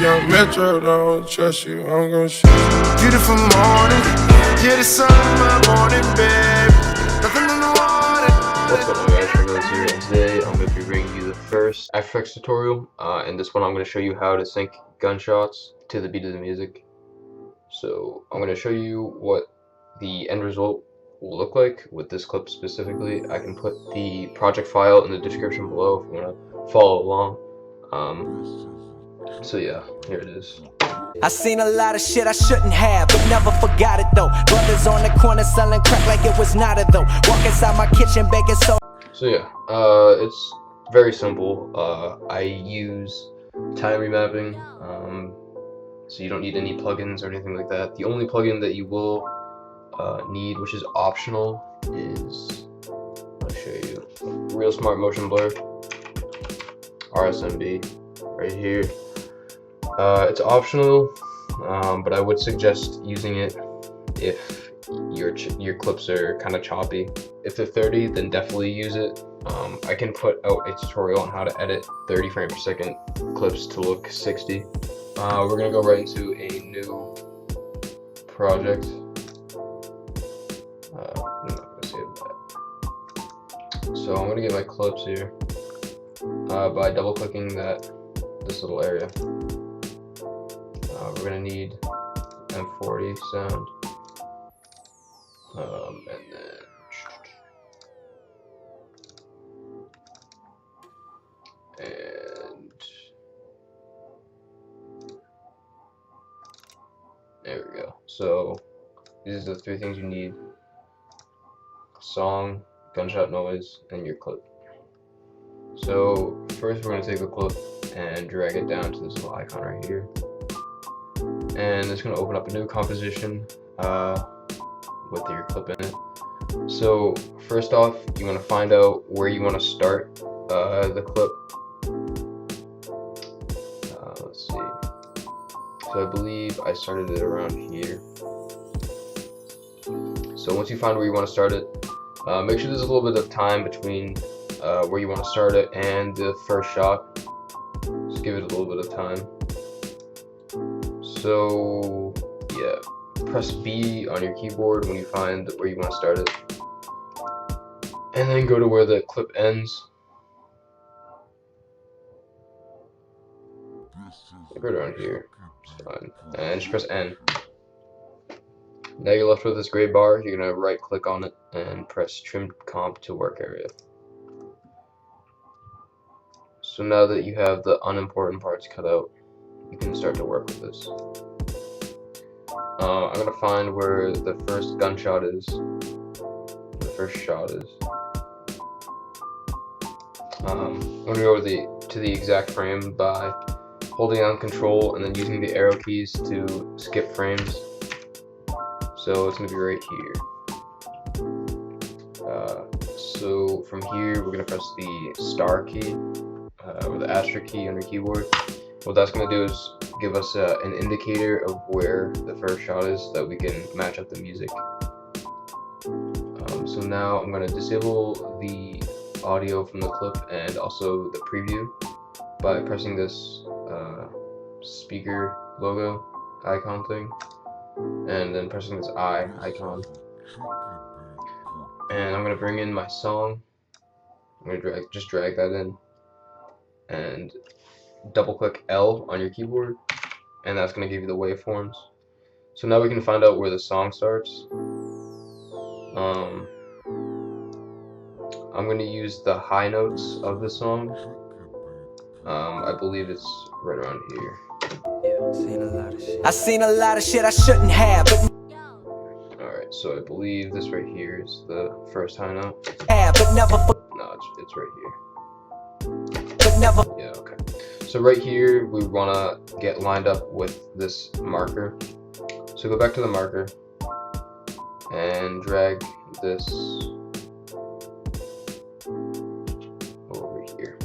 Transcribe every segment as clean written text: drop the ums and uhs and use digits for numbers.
young Metro, don't trust you, I'm gon' shoot you. Beautiful morning, yeah, the sun in my morning, babe. Nothing in the water. What's going on, guys? Remapping here, and today I'm going to be bringing you the first After Effects tutorial. In this one, I'm going to show you how to sync gunshots to the beat of the music. So I'm going to show you what the end result will look like with this clip specifically. I can put the project file in the description below if you want to follow along. So yeah, here it is. I seen a lot of shit I shouldn't have, but never forgot it though. Brothers on the corner selling crack like it was not it though. Walk inside my kitchen baking so. So yeah, it's very simple. I use time remapping, so you don't need any plugins or anything like that. The only plugin that you will need, which is optional, is, I'll show you, Real Smart Motion Blur, RSMB, right here. It's optional, but I would suggest using it if your clips are kind of choppy. If they're 30, then definitely use it. I can put out a tutorial on how to edit 30 frames per second clips to look 60. We're gonna go right into a new project. I'm not gonna save that. So I'm gonna get my clips here by double clicking this little area. We're gonna need M40 sound, and then there we go. So these are the three things you need: song, gunshot noise, and your clip. So first we're gonna take the clip and drag it down to this little icon right here. And it's going to open up a new composition with your clip in it. So first off, you want to find out where you want to start the clip. Let's see. So I believe I started it around here. So once you find where you want to start it, make sure there's a little bit of time between where you want to start it and the first shot. Just give it a little bit of time. So yeah, press B on your keyboard when you find where you want to start it, and then go to where the clip ends. Go around here, it's fine, and just press N. Now you're left with this gray bar. You're gonna right click on it and press Trim Comp to Work Area. So now that you have the unimportant parts cut out, you can start to work with this. I'm gonna find where the first gunshot is. The first shot is. I'm gonna go to the exact frame by holding down Control and then using the arrow keys to skip frames. So it's gonna be right here. So from here, we're gonna press the star key or the asterisk key on your keyboard. What that's going to do is give us an indicator of where the first shot is so that we can match up the music. So now I'm going to disable the audio from the clip and also the preview by pressing this speaker logo icon thing, and then pressing this eye icon. And I'm going to bring in my song. I'm going to just drag that in and double click L on your keyboard, and that's going to give you the waveforms. So now we can find out where the song starts. I'm going to use the high notes of the song. I believe it's right around here. I seen a lot of shit I shouldn't have, but Alright, so I believe this right here is the first high note. No, it's right here. Yeah, okay. So right here, we want to get lined up with this marker. So go back to the marker and drag this over here.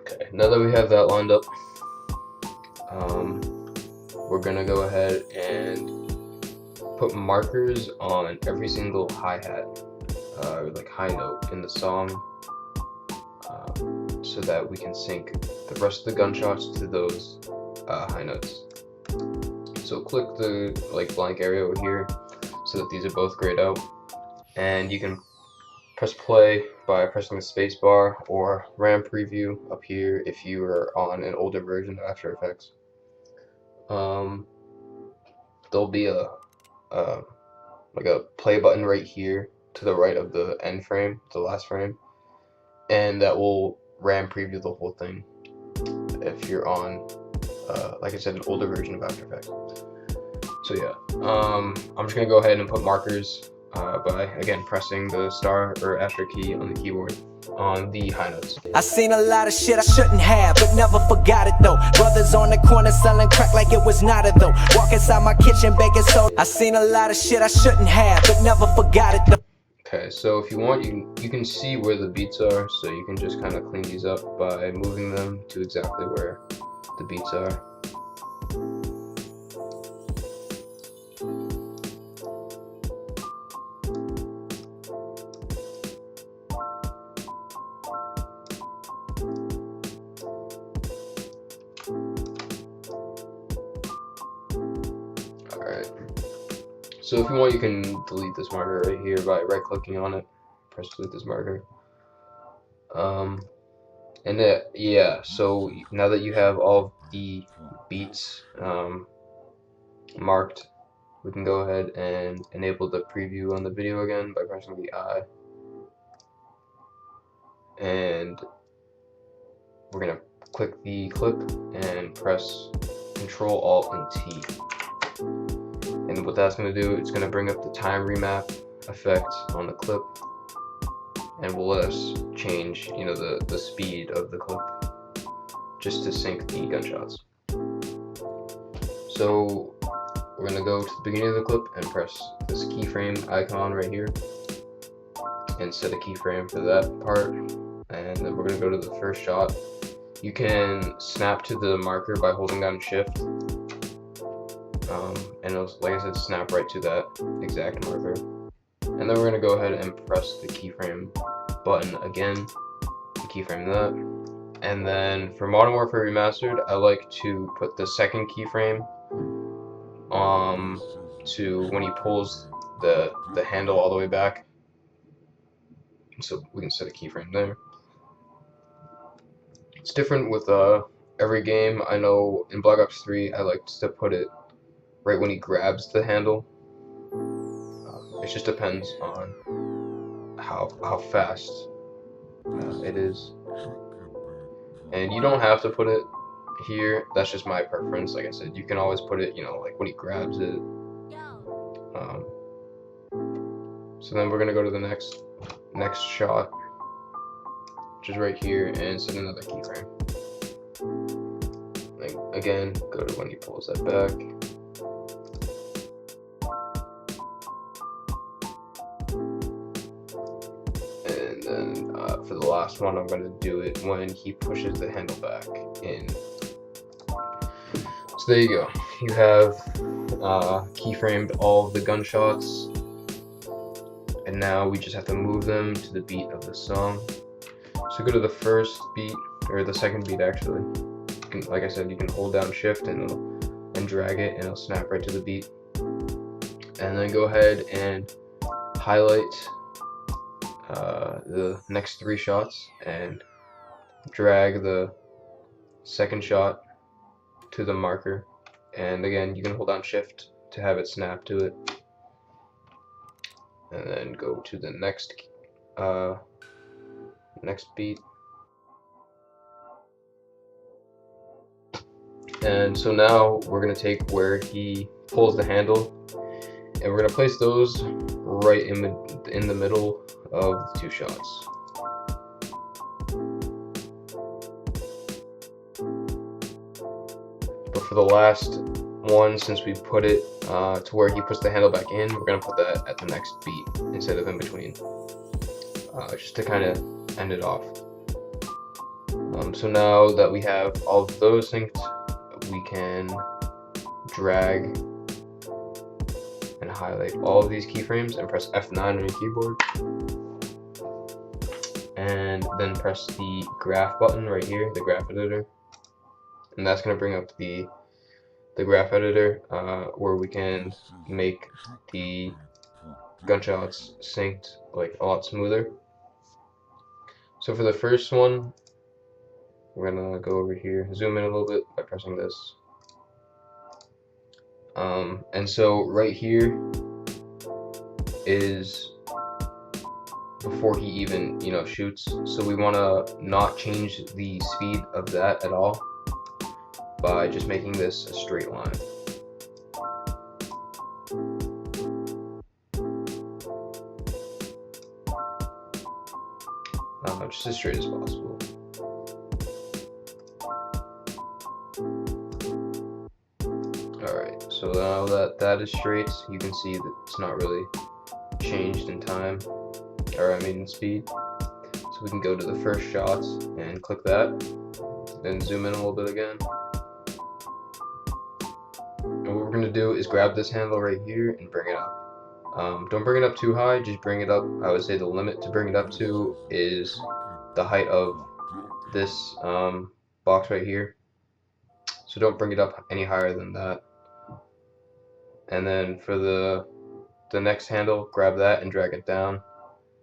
Okay, now that we have that lined up, we're gonna go ahead and put markers on every single hi-hat, like high note in the song. so that we can sync the rest of the gunshots to those high notes. So click the blank area over here so that these are both grayed out, and you can press play by pressing the space bar, or RAM preview up here if you are on an older version of After Effects. There'll be a play button right here to the right of the end frame, the last frame, and that will RAM preview the whole thing if you're on, like I said, an older version of After Effects. So yeah, I'm just gonna go ahead and put markers by, again, pressing the star or After key on the keyboard on the high notes. I seen a lot of shit I shouldn't have, but never forgot it though. Brothers on the corner selling crack like it was not it though. Walk inside my kitchen baking soda. I seen a lot of shit I shouldn't have, but never forgot it though. Okay, so if you want, you can see where the beats are, so you can just kind of clean these up by moving them to exactly where the beats are. So if you want, you can delete this marker right here by right-clicking on it. Press delete this marker. Yeah, so now that you have all of the beats marked, we can go ahead and enable the preview on the video again by pressing the I. And we're gonna click the clip and press Control Alt and T. And what that's going to do, it's going to bring up the time remap effect on the clip, and will let us change, the speed of the clip just to sync the gunshots. So we're going to go to the beginning of the clip and press this keyframe icon right here and set a keyframe for that part, and then we're going to go to the first shot. You can snap to the marker by holding down Shift. And it'll, like I said, snap right to that exact marker. And then we're going to go ahead and press the keyframe button again to keyframe that. And then for Modern Warfare Remastered, I like to put the second keyframe to when he pulls the handle all the way back. So we can set a keyframe there. It's different with every game. I know in Black Ops 3, I like to put it right when he grabs the handle. It just depends on how fast it is, and you don't have to put it here. That's just my preference. Like I said, you can always put it, like when he grabs it. So then we're gonna go to the next shot, which is right here, and set another keyframe. Again, go to when he pulls that back. And then for the last one, I'm going to do it when he pushes the handle back in. So there you go. You have keyframed all of the gunshots. And now we just have to move them to the beat of the song. So go to the first beat, or the second beat actually. Like I said, you can hold down Shift and drag it, and it'll snap right to the beat. And then go ahead and highlight the next 3 shots and drag the second shot to the marker. And again, you can hold down Shift to have it snap to it. And then go to the next beat. And so now we're going to take where he pulls the handle, and we're going to place those right in the middle of the 2 shots. But for the last one, since we put it to where he puts the handle back in, we're going to put that at the next beat instead of in between, just to kind of end it off. So now that we have all of those synced, we can drag and highlight all of these keyframes and press F9 on your keyboard. and then press the graph button right here, the graph editor, and that's going to bring up the graph editor where we can make the gunshots synced like a lot smoother. So for the first one, we're gonna go over here, zoom in a little bit by pressing this. And so right here is before he even, shoots. So we want to not change the speed of that at all by just making this a straight line. Just as straight as possible. Alright, so now that that is straight, you can see that it's not really changed in time, or I mean in speed. So we can go to the first shots and click that, then zoom in a little bit again. And what we're going to do is grab this handle right here and bring it up. Don't bring it up too high, just bring it up. I would say the limit to bring it up to is the height of this box right here. So don't bring it up any higher than that. And then for the next handle, grab that and drag it down.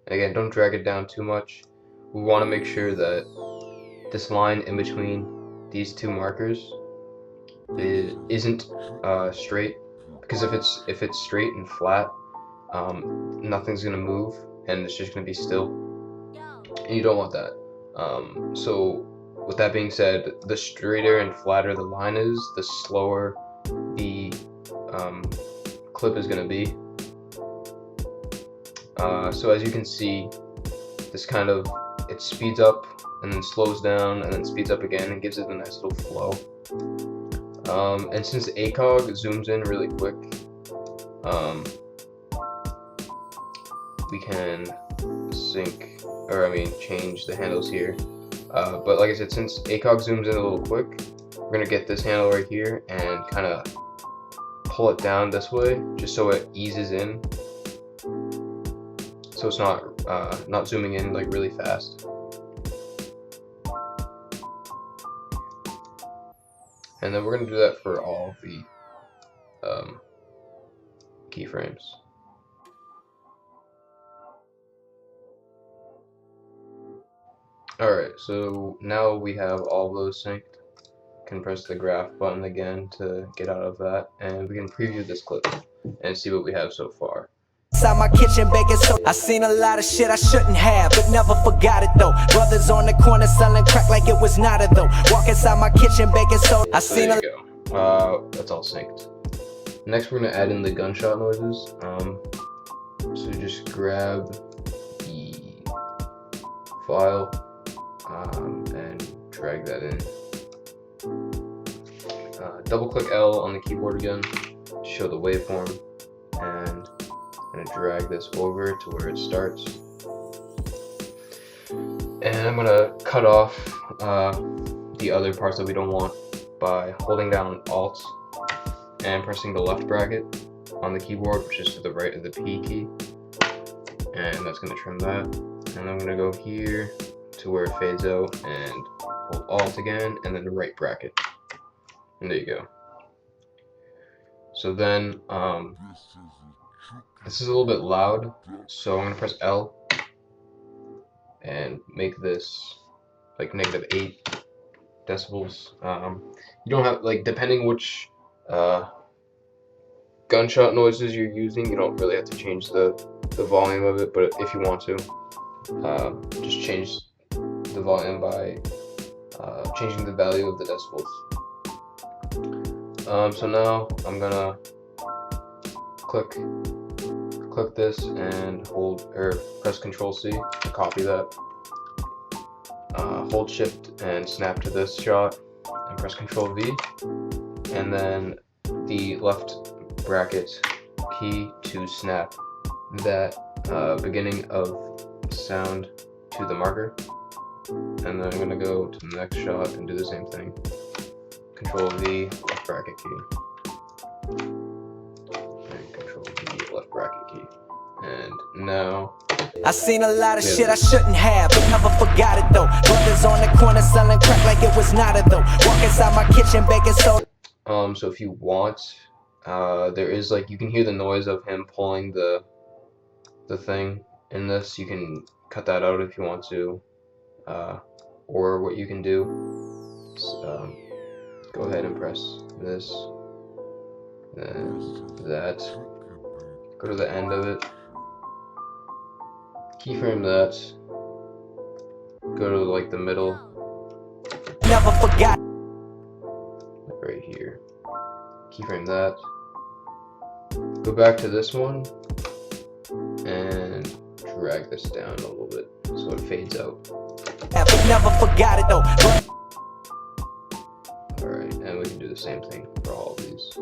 And again, don't drag it down too much. We want to make sure that this line in between these two markers isn't straight, because if it's straight and flat, nothing's gonna move and it's just gonna be still, and you don't want that. So with that being said, the straighter and flatter the line is, the slower the clip is gonna be. So as you can see, this kind of, it speeds up and then slows down and then speeds up again and gives it a nice little flow. And since ACOG zooms in really quick, we can change the handles here. But like I said, since ACOG zooms in a little quick, we're gonna get this handle right here and kind of pull it down this way, just so it eases in, so it's not zooming in like really fast. And then we're gonna do that for all of the keyframes. Alright, so now we have all those synced. Can press the graph button again to get out of that, and we can preview this clip and see what we have so far. Inside my kitchen baking soda. I seen a lot of shit I shouldn't have, but never forgot it though. Brothers on the corner selling crack like it was not it though. Walk inside my kitchen baking soda. I seen there you go. That's all synced. Next, we're gonna add in the gunshot noises. So just grab the file and drag that in. Double click L on the keyboard again to show the waveform, and I'm gonna drag this over to where it starts. And I'm gonna cut off the other parts that we don't want by holding down Alt and pressing the left bracket on the keyboard, which is to the right of the P key. And that's gonna trim that. And I'm gonna go here to where it fades out and hold Alt again, and then the right bracket. And there you go. So then, this is a little bit loud, so I'm gonna press L and make this like -8 decibels. You don't have, like, depending which gunshot noises you're using, you don't really have to change the volume of it, but if you want to, just change the volume by changing the value of the decibels. So now I'm gonna click this and press Control C to copy that. Hold Shift and snap to this shot and press Control V, and then the left bracket key to snap that beginning of sound to the marker. And then I'm gonna go to the next shot and do the same thing. Control V, left bracket key. And Control V, left bracket key. And now I seen a lot of shit I shouldn't have, but never forgot it though. Brothers on the corner selling crack like it was nada though. Walk inside my kitchen baking soda. So if you want, there is like, you can hear the noise of him pulling the thing in this. You can cut that out if you want to, or what you can do is, go ahead and press this, then that, go to the end of it, keyframe that, go to like the middle, Never forgot. like right here, keyframe that, go back to this one, and drag this down a little bit so it fades out. But never forgot it though. Alright, and we can do the same thing for all of these. So,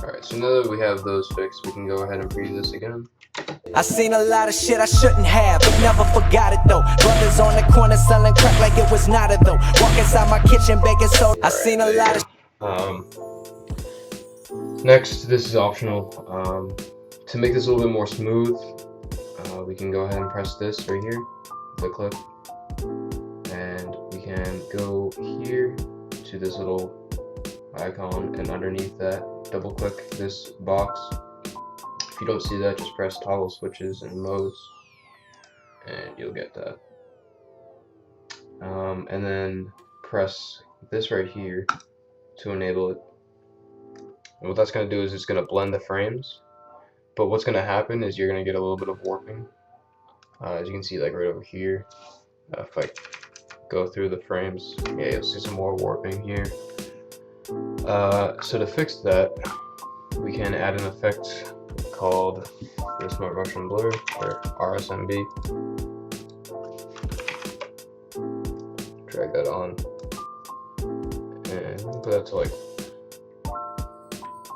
alright, so now that we have those fixed, we can go ahead and preview this again. I seen a lot of shit I shouldn't have, but never forgot it though. Brothers on the corner selling crack like it was nada though. Walk inside my kitchen baking soda. I seen a lot of. Next, this is optional. To make this a little bit more smooth, we can go ahead and press this right here, the clip, and we can go here to this little icon, and underneath that, double click this box. If you don't see that, just press toggle switches and modes, and you'll get that. And then press this right here to enable it. And what that's going to do is it's going to blend the frames. But what's going to happen is you're going to get a little bit of warping. As you can see, like right over here, if I go through the frames, yeah, you'll see some more warping here. So to fix that, we can add an effect called the Smart Motion Blur, or RSMB. Drag that on, and put that to like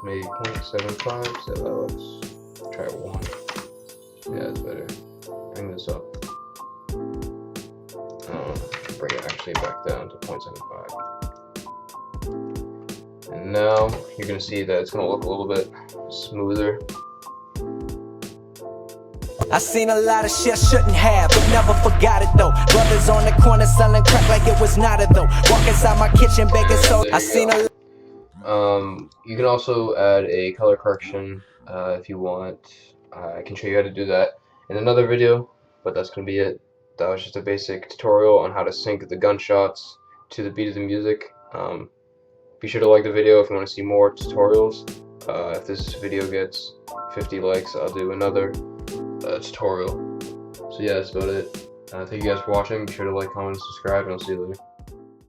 maybe 0.75, so that looks. Try 1. Yeah, that's better. Bring this up. Bring it actually back down to 0.75. And now you're gonna see that it's gonna look a little bit smoother. I seen a lot of shit I shouldn't have, but never forgot it though. Brothers on the corner selling crack like it was nada though. Walk inside my kitchen baking soda. I seen a. You can also add a color correction if you want. I can show you how to do that in another video, but that's going to be it. That was just a basic tutorial on how to sync the gunshots to the beat of the music. Be sure to like the video if you want to see more tutorials. If this video gets 50 likes, I'll do another tutorial. So yeah, that's about it. Thank you guys for watching. Be sure to like, comment, and subscribe, and I'll see you later.